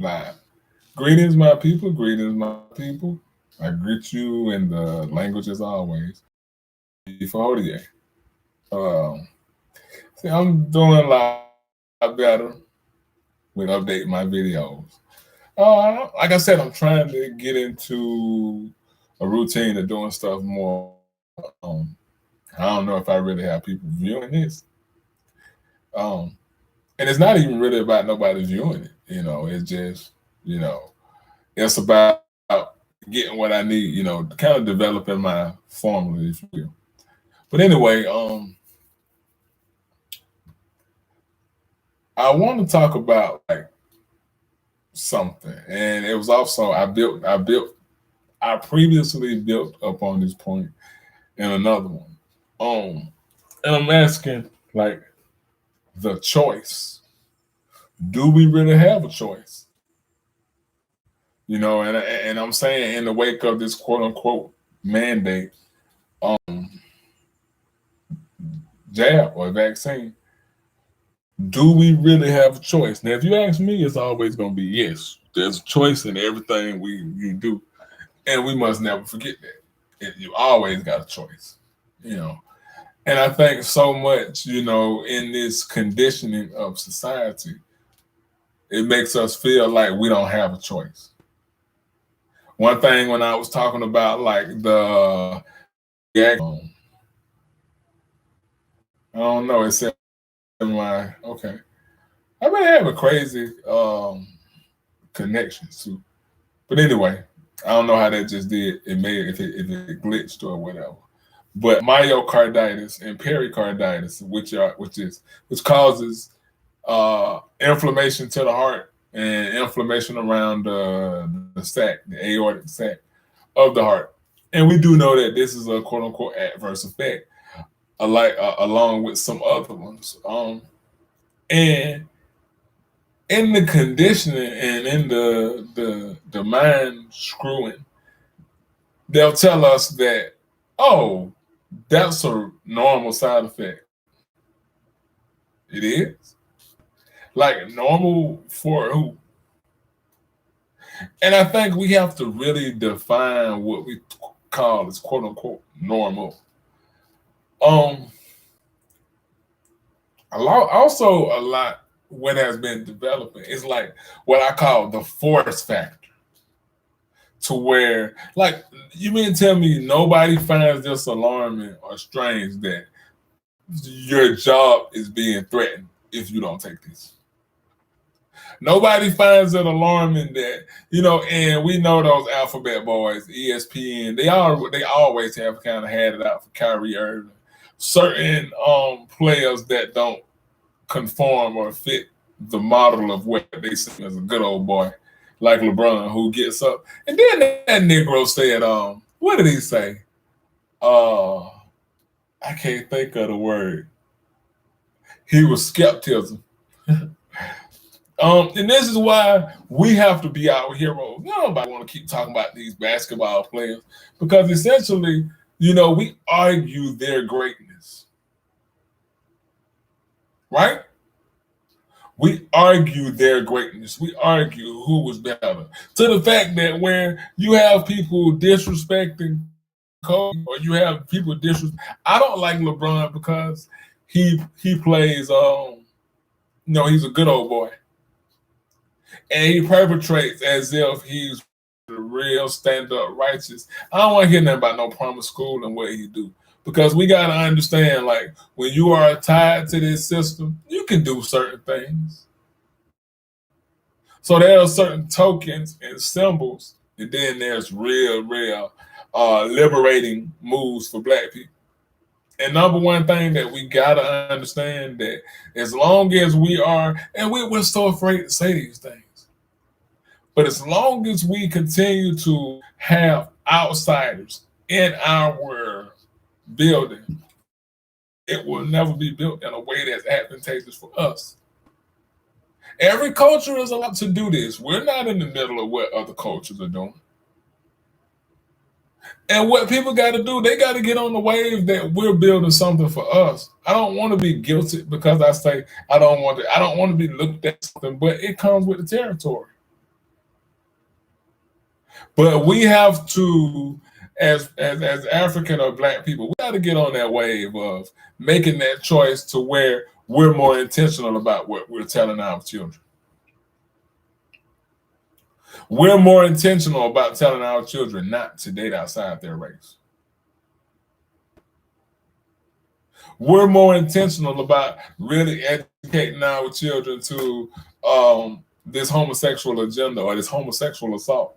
Live. Greetings, my people. Greetings, my people. I greet you in the language as always. For Hodie. Um, See, I'm doing a lot better with updating my videos. Like I said, I'm trying to get into a routine of doing stuff more. I don't know if I really have people viewing this. Um, and it's not even really about nobody viewing it. It's just, you know, it's about getting what I need. Kind of developing my formula, if you will. But anyway, I want to talk about like something, and it was also I previously built upon this point in another one. And I'm asking like the choice. Do we really have a choice? And I'm saying in the wake of this quote unquote mandate, jab or vaccine, do we really have a choice? Now, if you ask me, it's always going to be yes. There's a choice in everything you do, and we must never forget that. You always got a choice, you know. And I think so much, in this conditioning of society, it makes us feel like we don't have a choice. One thing when I was talking about like the I don't know, it said my okay. I've been having crazy connections too. But anyway, I don't know how that just did. It may if it glitched or whatever. But myocarditis and pericarditis, which causes inflammation to the heart and inflammation around the sac, the aortic sac of the heart. And we do know that this is a quote unquote adverse effect, along with some other ones. And in the conditioning and in the mind screwing, they'll tell us that, oh, that's a normal side effect. It is like normal for who? And I think we have to really define what we call as quote unquote normal. Um, a lot what has been developing is like what I call the force factor, to where like you mean tell me nobody finds this alarming or strange that your job is being threatened if you don't take this. Nobody finds it alarming that and we know those alphabet boys, ESPN, they always have kind of had it out for Kyrie Irving. Certain players that don't conform or fit the model of what they see as a good old boy, like LeBron, who gets up. And then that Negro said, what did he say? I can't think of the word. He was skepticism. And this is why we have to be our heroes. Nobody want to keep talking about these basketball players because essentially, we argue their greatness, right? We argue their greatness. We argue who was better. To the fact that when you have people disrespecting Kobe or you have people disrespect, I don't like LeBron because he plays. He's a good old boy. And he perpetrates as if he's the real stand-up righteous. I don't want to hear nothing about no promise school and what he do. Because we got to understand, like, when you are tied to this system, you can do certain things. So there are certain tokens and symbols, and then there's real liberating moves for black people. And number one thing that we gotta understand that as long as we are, and we're so afraid to say these things, but as long as we continue to have outsiders in our building, it will never be built in a way that's advantageous for us. Every culture is allowed to do this. We're not in the middle of what other cultures are doing. And what people got to do, they got to get on the wave that we're building something for us. I don't want to be guilty because I say I don't want to be looked at something, but it comes with the territory. But we have to, as African or Black people, we got to get on that wave of making that choice to where we're more intentional about what we're telling our children. We're more intentional about telling our children not to date outside their race. We're more intentional about really educating our children to this homosexual agenda or this homosexual assault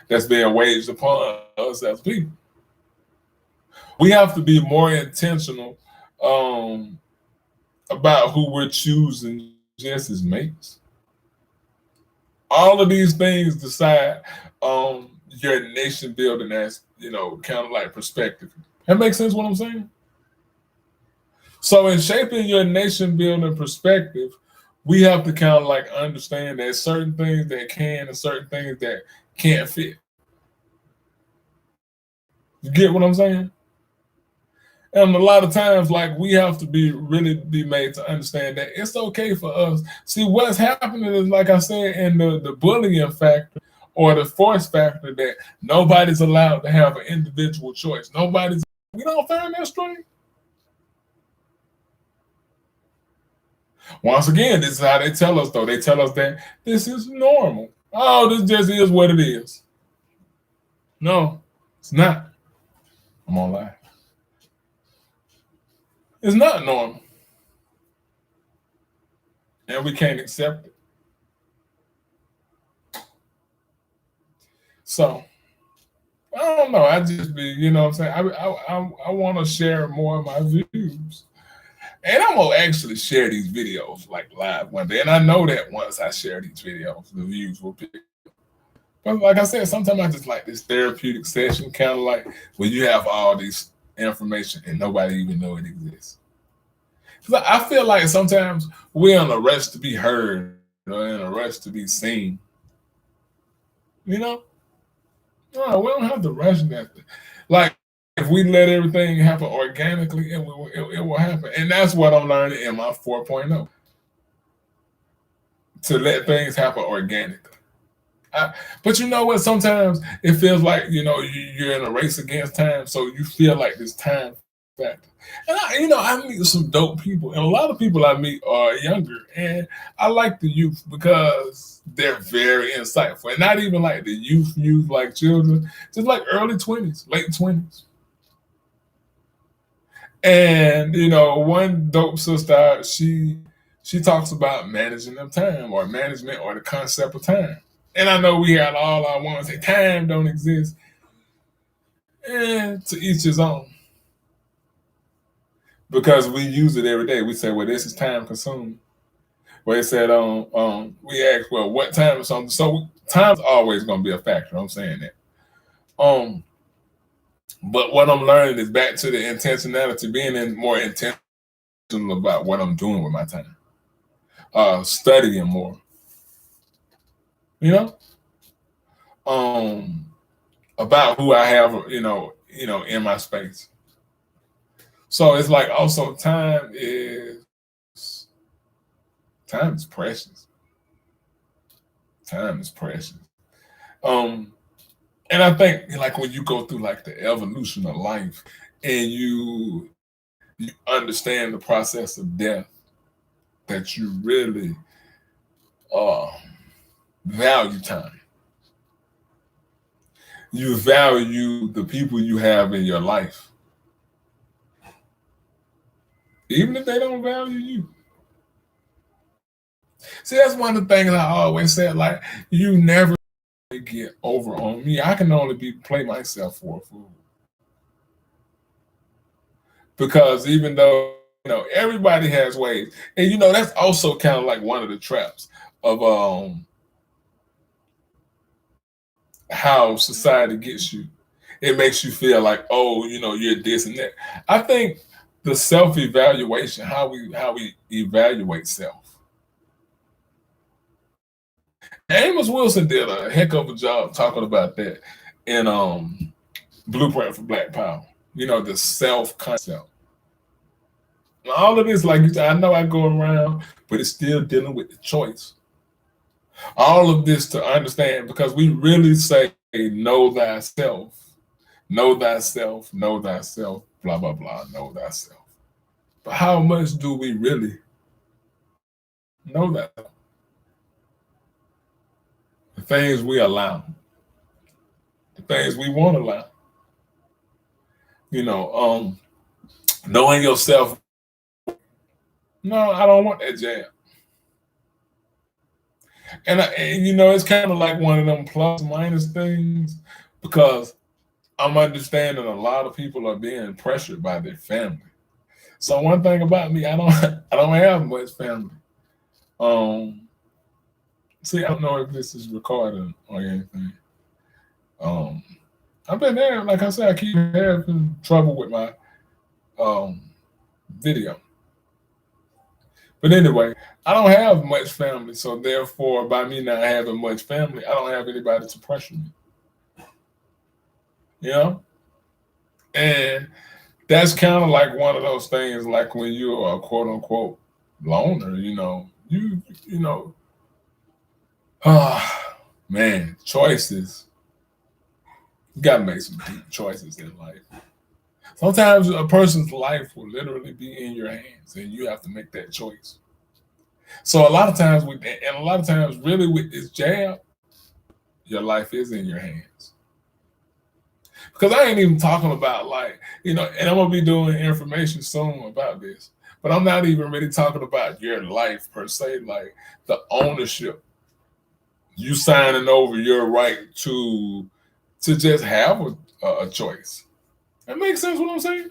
that's being waged upon us as people. We have to be more intentional about who we're choosing just as mates. All of these things decide your nation building as, kind of like perspective. That makes sense what I'm saying? So in shaping your nation building perspective, we have to kind of like understand that certain things that can and certain things that can't fit. You get what I'm saying? And a lot of times, like, we have to really be made to understand that it's okay for us. See, what's happening is, like I said, in the bullying factor or the force factor, that nobody's allowed to have an individual choice. We don't find that straight. Once again, this is how they tell us, though. They tell us that this is normal. Oh, this just is what it is. No, it's not. I'm gonna lie. It's not normal. And we can't accept it. So, I don't know. I just be, what I'm saying? I want to share more of my views. And I'm going to actually share these videos like live one day. And I know that once I share these videos, the views will pick up. But like I said, sometimes I just like this therapeutic session, kind of like where you have all this information and nobody even know it exists. Because I feel like sometimes we're in a rush to be heard or in a rush to be seen. No, we don't have to rush that. Like, if we let everything happen organically, it will happen. And that's what I'm learning in my 4.0. To let things happen organically. But you know what? Sometimes it feels like, you're in a race against time. So you feel like this time factor. And I meet some dope people. And a lot of people I meet are younger. And I like the youth because they're very insightful. And not even like the youth like children. Just like early 20s, late 20s. And one dope sister, she talks about managing them time or management or the concept of time. And I know we had all our ones say time don't exist. And to each his own. Because we use it every day. We say, well, this is time consuming. Well, it said we asked, well, what time is something? So time's always gonna be a factor. I'm saying that. But what I'm learning is back to the intentionality, being more intentional about what I'm doing with my time. Studying more. About who I have, in my space. So it's like also time is precious. Time is precious. And I think like when you go through like the evolution of life and you understand the process of death, that you really value time. You value the people you have in your life. Even if they don't value you. See, that's one of the things I always said, like, you never get over on me. I can only play myself for a fool. Because even though, everybody has ways. And, that's also kind of like one of the traps of how society gets you. It makes you feel like, oh, you're this and that. I think the self-evaluation, how we evaluate self. Amos Wilson did a heck of a job talking about that in Blueprint for Black Power. The self-concept. All of this, like you said, I know I go around, but it's still dealing with the choice. All of this to understand, because we really say know thyself, know thyself, know thyself, blah, blah, blah, know thyself. But how much do we really know that? The things we allow, the things we won't allow. Knowing yourself. No, I don't want that jab. And it's kind of like one of them plus minus things, because I'm understanding a lot of people are being pressured by their family. So one thing about me, I don't have much family. See, I don't know if this is recording or anything. I've been there, like I said, I keep having trouble with my video. But anyway, I don't have much family, so therefore, by me not having much family, I don't have anybody to pressure me. And that's kind of like one of those things, like when you're a quote unquote loner, man, choices. You gotta make some deep choices in life. Sometimes a person's life will literally be in your hands, and you have to make that choice. So a lot of times, really with this jab, your life is in your hands. Because I ain't even talking about and I'm gonna be doing information soon about this, but I'm not even really talking about your life per se, like the ownership. You signing over your right to just have a choice. That makes sense what I'm saying?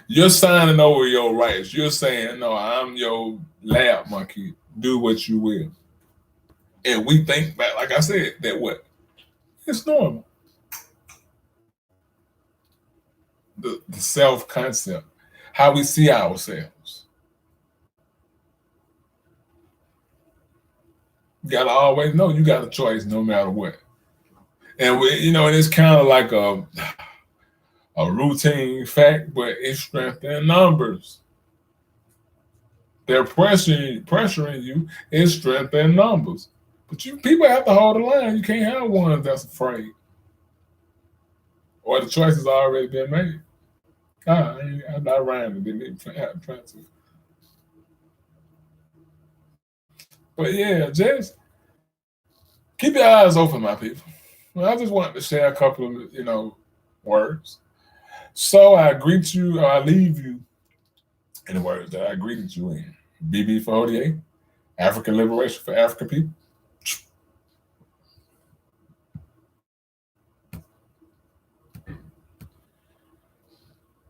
You're signing over your rights. You're saying, no, I'm your lab monkey. Do what you will. And we think back, like I said, that what? It's normal. The self-concept, how we see ourselves. You gotta always know you got a choice no matter what. And and it's kind of like a routine fact, but it's strength in numbers. They're pressuring you. It's strength in numbers. But people have to hold the line. You can't have one that's afraid, or the choice has already been made. I'm not rhyming. Didn't even try to. But yeah, just keep your eyes open, my people. Well, I just wanted to share a couple of words. So I greet you, or I leave you in the words that I greeted you in. BB 48, African Liberation for African People.